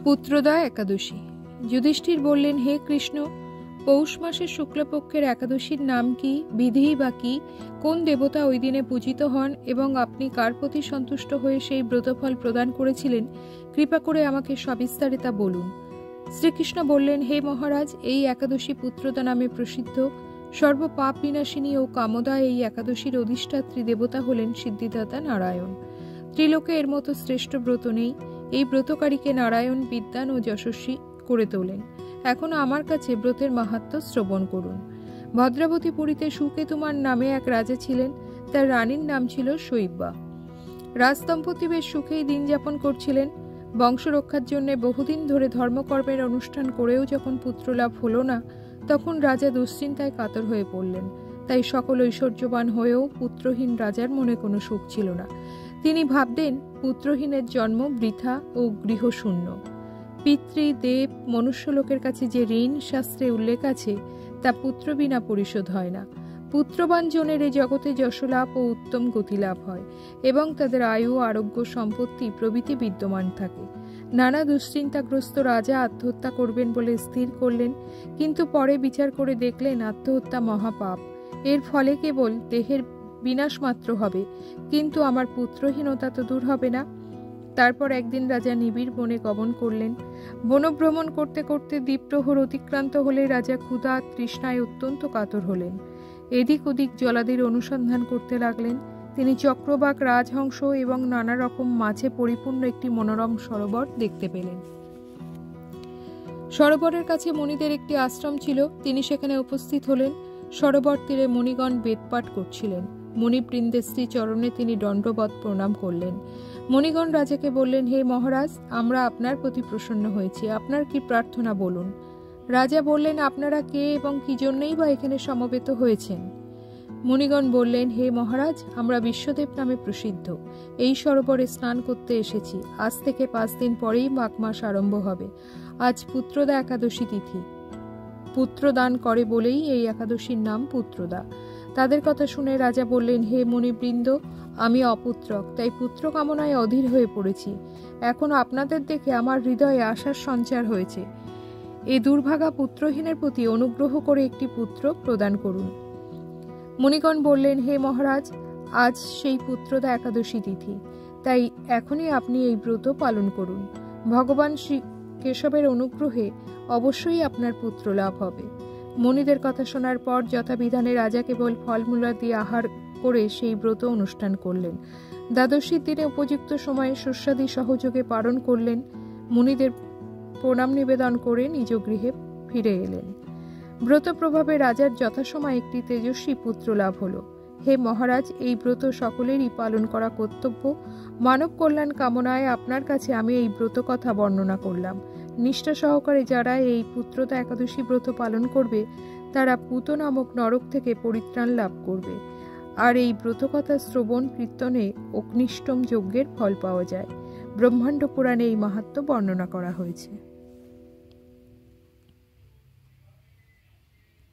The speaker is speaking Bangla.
পুত্রদা একাদশী। যুধিষ্ঠির বললেন, হে কৃষ্ণ, পৌষ মাসের শুক্লপক্ষের একাদশীর নাম কি, বিধি বা কি, কোন দেবতা ওই দিনে পূজিত হন এবং আপনি কার প্রতি সন্তুষ্ট হয়ে সেই ব্রতফল প্রদান করেছিলেন, কৃপা করে আমাকে সবিস্তারে তা বলুন। শ্রীকৃষ্ণ বললেন, হে মহারাজ, এই একাদশী পুত্রদা নামে প্রসিদ্ধ। সর্বপাপ বিনাশিনী ও কামদা এই একাদশীর অধিষ্ঠাত্রী দেবতা হলেন সিদ্ধিদাতা নারায়ণ। ত্রিলোকে এর মতো শ্রেষ্ঠ ব্রত নেই। এই ব্রতকারীকে নারায়ণ বিদ্বান ও যশস্বী করে তোলেন। এখন আমার কাছে ব্রতের মাহাত্ম্য শ্রবণ করুন। ভদ্রাবতীপুরীতে সুকেতুমার নামে এক রাজা ছিলেন। তার রানীর নাম ছিল শৈব্যা। রাজদম্পতি বেশ সুখেই দিন যাপন করছিলেন। বংশ রক্ষার জন্য বহুদিন ধরে ধর্মকর্মের অনুষ্ঠান করেও যখন পুত্রলাভ হল না, তখন রাজা দুশ্চিন্তায় কাতর হয়ে পড়লেন। তাই সকল ঐশ্বর্যবান হয়েও পুত্রহীন রাজার মনে কোনো সুখ ছিল না। তিনি ভাবতেন, পুত্রহীনের জন্ম বৃথা ও গৃহশূন্য। পিতৃ দেব মনুষ্যলোকের কাছে যে ঋণ শাস্ত্রে উল্লেখ আছে, তা পুত্র বিনা পরিশোধ হয় না। পুত্রবান জনের এ জগতে যশলাভ ও উত্তম গতিলাভ হয় এবং তাদের আয়ু, আরোগ্য, সম্পত্তি প্রভৃতি বিদ্যমান থাকে। নানা দুশ্চিন্তাগ্রস্ত রাজা আত্মহত্যা করবেন বলে স্থির করলেন, কিন্তু পরে বিচার করে দেখলেন আত্মহত্যা মহাপাপ। এর ফলে কেবল দেহের বিনাশ মাত্র হবে, কিন্তু আমার পুত্রহীনতা তো দূর হবে না। তারপর একদিন রাজা নিবিড় বনে গমন করলেন। বনভ্রমণ করতে করতে দ্বীপ্রহর অতিক্রান্ত হলে রাজা ক্ষুধা তৃষ্ণায় অত্যন্ত কাতর হলেন। এদিক ওদিক জলাদির অনুসন্ধান করতে লাগলেন। তিনি চক্রবাক, রাজহংস এবং নানা রকম মাছে পরিপূর্ণ একটি মনোরম সরোবর দেখতে পেলেন। সরোবরের কাছে মণিদের একটি আশ্রম ছিল। তিনি সেখানে উপস্থিত হলেন। সরোবর তীরে মণিগণ বেদপাঠ করছিলেন। মণিবৃন্দের শ্রীচরণে তিনি দণ্ডবৎ প্রণাম করলেন। মণিগণ রাজাকে বললেন, হে মহারাজ, আমরা আপনার প্রতি প্রসন্ন হয়েছি। আপনার কি প্রার্থনা বলুন। রাজা বললেন, আপনারা কে এবং কি জন্যই বা এখানে সমবেত হয়েছেন? মণিগণ বললেন, হে মহারাজ, আমরা বিশ্বদেব নামে প্রসিদ্ধ। এই সরোবরে স্নান করতে এসেছি। আজ থেকে 5 দিন পরেই মাঘ মাস আরম্ভ হবে। আজ পুত্রদা একাদশী তিথি। পুত্রদান করে বলেই এই একাদশীর নাম পুত্রদা। তাদের কথা শুনে রাজা বললেন, হে মণিবৃন্দ, আমি অপুত্রক, তাই পুত্র কামনায় অধীর হয়ে পড়েছি। এখন আপনাদের দেখে আমার হৃদয়ে আশার সঞ্চার হয়েছে। এই দুর্ভাগা পুত্রহীনের প্রতি অনুগ্রহ করে একটি পুত্র প্রদান করুন। মণিগণ বললেন, হে মহারাজ, আজ সেই পুত্রদা একাদশী তিথি, তাই এখনই আপনি এই ব্রত পালন করুন। ভগবান শ্রী কেশবের অনুগ্রহে অবশ্যই আপনার পুত্র লাভ হবে। মণিদের কথা শোনার পর যথাবিধানে রাজা কেবল ফলমূলা দিয়ে আহার করে সেই ব্রত অনুষ্ঠান করলেন। দ্বাদশীর দিনে উপযুক্ত সময়ে শস্যাদি সহযোগে পালন করলেন। মুনিদের প্রণাম নিবেদন করে নিজ গৃহে ফিরে এলেন। ব্রত প্রভাবে রাজার যথাসময় একটি তেজস্বী পুত্র লাভ হল। হে মহারাজ, এই ব্রত সকলেরই পালন করা কর্তব্য। মানব কল্যাণ কামনায় আপনার কাছে আমি এই ব্রত কথা বর্ণনা করলাম। নিষ্ঠা সহকারে যারা এই পুত্রদা একাদশী ব্রত পালন করবে, তারা পুত নামক নরক থেকে পরিত্রাণ লাভ করবে। আর এই ব্রতকথা শ্রবণ কীর্তনে অগ্নিষ্টম যজ্ঞের ফল পাওয়া যায়। ব্রহ্মাণ্ড পুরাণে এই মাহাত্ম্য বর্ণনা করা হয়েছে।